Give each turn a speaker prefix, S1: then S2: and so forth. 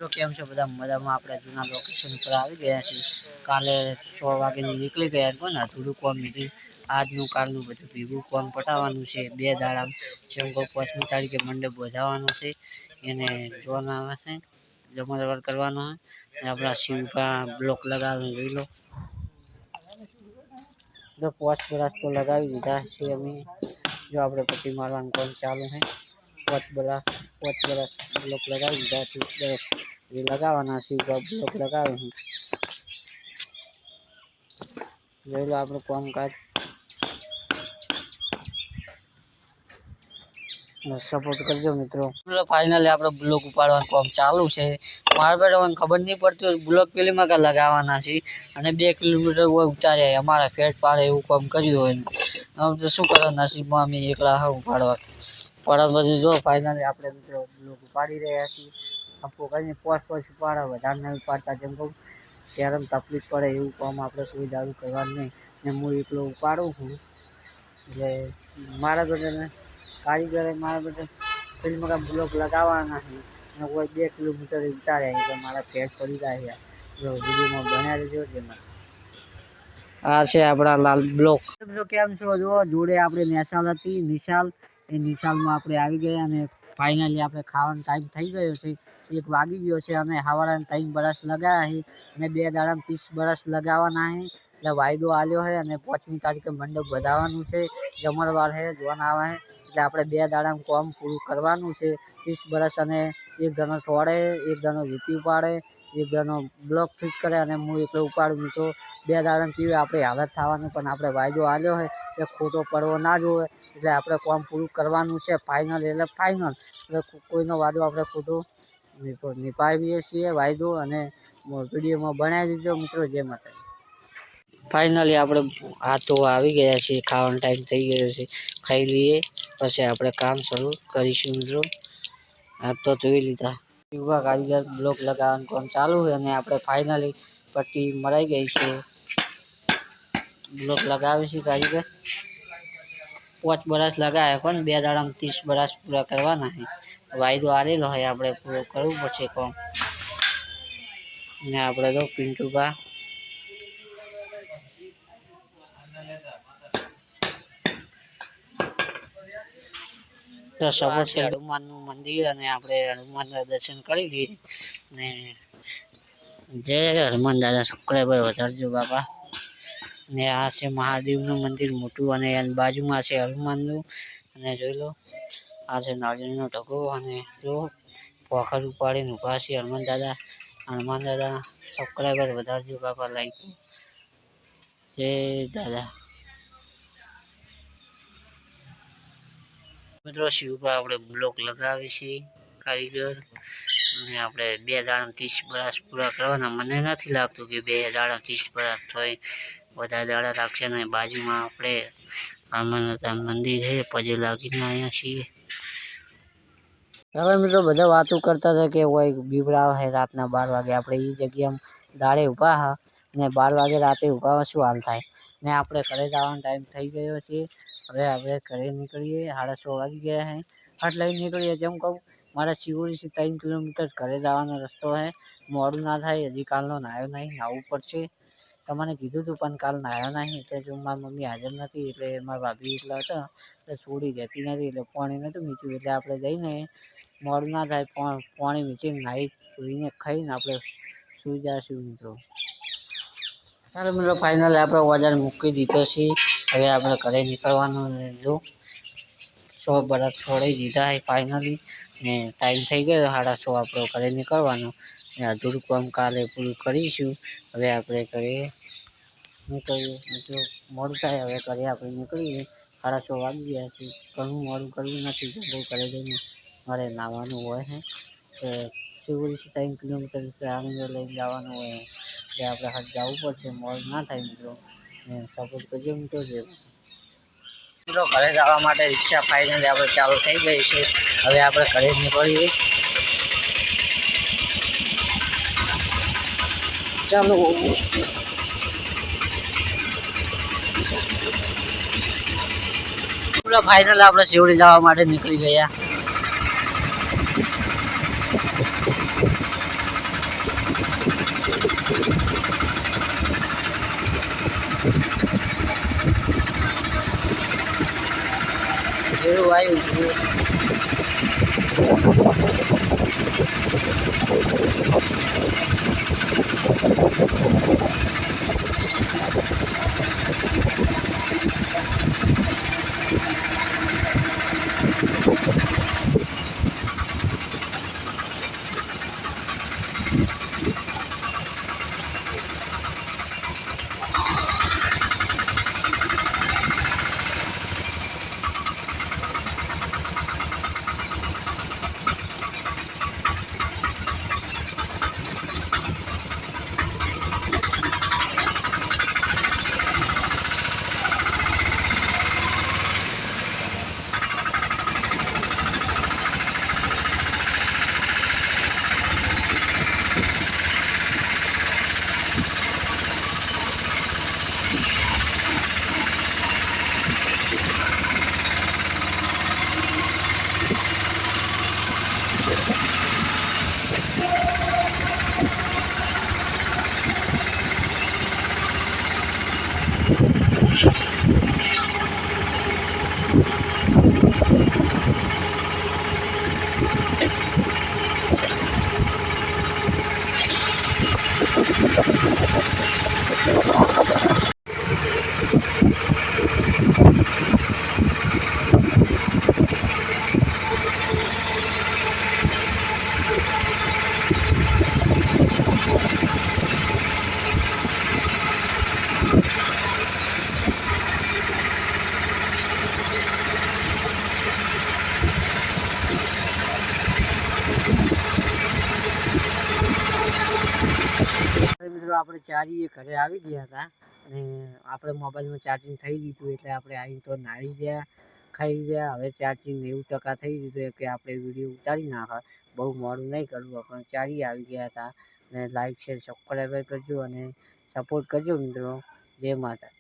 S1: તો કેમ છો બધા મજામાં? આપણે જૂના લોકેશન પર આવી ગયા છીએ. કાલે 6 વાગે નીકળી ગયા હતા ને થોડું કોમ લીધી. આજનું કાલનું બધું ભેગું કોમ પટાવવાનું છે. 2 દાડા જેમ કે 5મી તારીખે મંડપ વધાવવાનું છે. એને જોવાના આવે છે, જમણવાર કરવાનો હોય. આપણા શિવકા બ્લોક લગાવીને જોઈ લો. જો 5 વર્ષ તો લગાવી દીધા છે અમે. જો આપણે પટ્ટી મારવાનું કામ ચાલુ છે. 5 વર્ષ બ્લોક લગાવી દીધા છે. એ લગાવવાના છે, બ્લોક લગાવે છે. જોઈ લો આપણું કામકાજ. સપોર્ટ કરજો મિત્રો. ફાઇનલી આપણે બ્લોક ઉપાડવાનું કામ ચાલુ છે. મારા બેટા ખબર નહીં પડતી બ્લોક પેલીમાં કા લગાવવાના છે અને 2 કિલોમીટર ઉતાર્યા અમારા ફેટ પાડે એવું કામ કર્યું હોય. આમ તો શું કરો, નસીબમાં અમે એકલા હા ઉપાડવા પણ પછી જો ફાઇનલી આપણે મિત્રો બ્લોક ઉપાડી રહ્યા છીએ. સંપો કરીને પોસ્ટ ઉપાડવા વધારે નહીં ઉપાડતા, જેમ કહું ત્યારે તકલીફ પડે એવું કામ આપણે કોઈ દારૂ કરવાનું નહીં. ને હું એકલો ઉપાડું છું એટલે મારા બેટાને કારીગરે મારા બધા ફિલ્મમાં બ્લોક લગાવવાના છે અને કોઈ 2 કિલોમીટર ઉતાર્યા એટલે મારા ફેટ પડી જાય. જો વિડીયોમાં બન્યા રહેજો. જેમાં આ છે આપણા લાલ બ્લોક. કેમ છો? જો જોડે આપણે નિશાલ હતી, નિશાલ. એ નિશાલમાં આપણે આવી ગયા અને ફાઇનલી આપણે ખાવાનો ટાઈમ થઈ ગયો છે. 1 વાગી ગયો છે અને હવારે 3 બરસ લગાવ્યા છે અને 2 દાડામાં 30 બરસ લગાવવાના છે. એટલે વાયદો આલ્યો છે અને 5મી તારીખે મંડપ વધાવવાનું છે. જમણવાર છે, જોવાના આવે છે. એટલે આપણે 2 દાડામાં કામ પૂરું કરવાનું છે. 30 બરસ અને 1 જણો છોડે, 1 જણો વીટી ઉપાડે, 1 જણો બ્લોક ફિટ કરે અને હું એકલો ઉપાડું. મિત્રો 2 દાડામાં કેવી આપણી હાલત થવાની, પણ આપણે વાયદો આલ્યો છે એ ખોટો પડવો ના જોઈએ. એટલે આપણે કામ પૂરું કરવાનું છે. ફાઇનલ એટલે ફાઇનલ. એટલે કોઈનો વાયદો આપણે ખોટો નિભાવીએ છીએ વાયદો. અને વિડીયોમાં બનાવી દીધો મિત્રો. જે માટે ફાઇનલી આપણે આ તો આવી ગયા છીએ. ખાવાનો ટાઈમ થઈ ગયો છે, ખાઈ લઈએ પછી આપણે કામ શરૂ કરીશું મિત્રો. આ તો જોઈ લીધા યુવા કારીગર બ્લોક લગાવવાનું કામ ચાલુ છે અને આપણે ફાઇનલી પટ્ટી મરાઈ ગઈ છે. બ્લોક લગાવે છે કારીગર. 5 બરસ લગાવ્યા પણ 2 દાડામાં 30 બરસ પૂરા કરવાના છે. વાયદો આલેલો હોય, આપણે પૂરો કરવું પડશે કામ. ને આપણે તો પિન્ટુબા હનુમાનનું મંદિર અને આપણે હનુમાનના દર્શન કરી લઈએ. ને જય હનુમાન દાદા. સબસ્ક્રાઈબર વધારજો બાપા. ને આ છે મહાદેવનું મંદિર મોટું અને એની બાજુમાં છે હનુમાનનું. અને જોઈ લો આ છે નારિયેળનો ઢગો અને જો પોખર ઉપાડીને ઊભા છે હનુમાન દાદા. હનુમાન દાદા સબસ્ક્રાઈબર વધારજો બાપા. લાઈક જય દાદા. મિત્રો શિવપા આપણે બ્લોક લગાવી છે કારીગર. અને આપણે 2 દાડામાં 30 બરસ પૂરા કરવાના. મને નથી લાગતું કે 2 દાડા 30 બરસ થાય. વધારે દાડા લાગશે ને. બાજુમાં આપણે હનુમાન મંદિર છે, પગે લાગીને આવ્યા છીએ. હવે મિત્રો બધા વાતો કરતા હતા કે હોય બીવડાવ છે રાતના 12 વાગે. આપણે એ જગ્યામાં દાડે ઊભા હા ને 12 વાગે રાતે ઊભા શું હાલ થાય. ને આપણે ઘરે જવાનો ટાઈમ થઈ ગયો છે. હવે આપણે ઘરે નીકળીએ. 6:30 વાગી ગયા છે. ફટ લઈને નીકળીએ. જેમ કહું મારા શિવોરીથી 3 કિલોમીટર ઘરે જવાનો રસ્તો છે. મોડું ના થાય. હજી કાલનો નાહ્યો નહીં, નાહવું પડશે. તમને કીધું હતું પણ કાલ નાહ્યો નહીં. એટલે જો મારી મમ્મી હાજર નથી એટલે મારા ભાભી એકલા હતા એટલે છોડી જતી નથી. એટલે પાણી નહોતું મીઠું એટલે આપણે જઈને મોડું ના થાય. પાણી મીચીને નાહી ધોઈને ખાઈને આપણે સુઈ જઈશું મિત્રો. ચાલો મિત્રો ફાઇનલી આપણે ઓર્ડર મૂકી દીધો છે. હવે આપણે ઘરે નીકળવાનું. જો 100 બરસ છોડી દીધા છે ફાઇનલી. ને ટાઈમ થઈ ગયો 6:30. આપણે ઘરે નીકળવાનું ને અધૂરું કામ કાલે પૂરું કરીશું. હવે આપણે ઘરે નીકળીએ. જો મોડું થાય હવે ઘરે આપણે નીકળીએ. 6:30 વાગી ગયા છે. ઘણું મોડું કરવું નથી. બહુ ઘરે જઈને મારે નાહવાનું હોય છે. શિવરીથી 3 કિલોમીટર આનંદ લઈને જવાનું હોય એટલે આપણે હાથ જવું પડશે. મોડું ના થાય મિત્રો. ને સપોર્ટ કરજો મિત્રો. જે મિત્રો ઘરે જવા માટે રિક્ષા ફાઇનલી આપણે ચાલુ થઈ ગઈ છે. હવે આપણે ઘરે નીકળીએ. ચાલો ફાઇનલ આપણે શિવડી જવા માટે નીકળી ગયા. છીએ. મિત્રો આપણે ચારીએ ઘરે આવી ગયા હતા અને આપણે મોબાઈલમાં ચાર્જિંગ થઈ દીધું એટલે આપણે આવી તો નાહી ગયા, ખાઈ ગયા. હવે ચાર્જિંગ 90% થઈ દીધું કે આપણે વિડીયો ઉતારી નાખા. બહુ મોડું નહીં કરવું, આપણે ચારીએ આવી ગયા હતા. અને લાઈક શેર સબસ્ક્રાઈબ કરજો અને સપોર્ટ કરજો મિત્રો. જય માતા.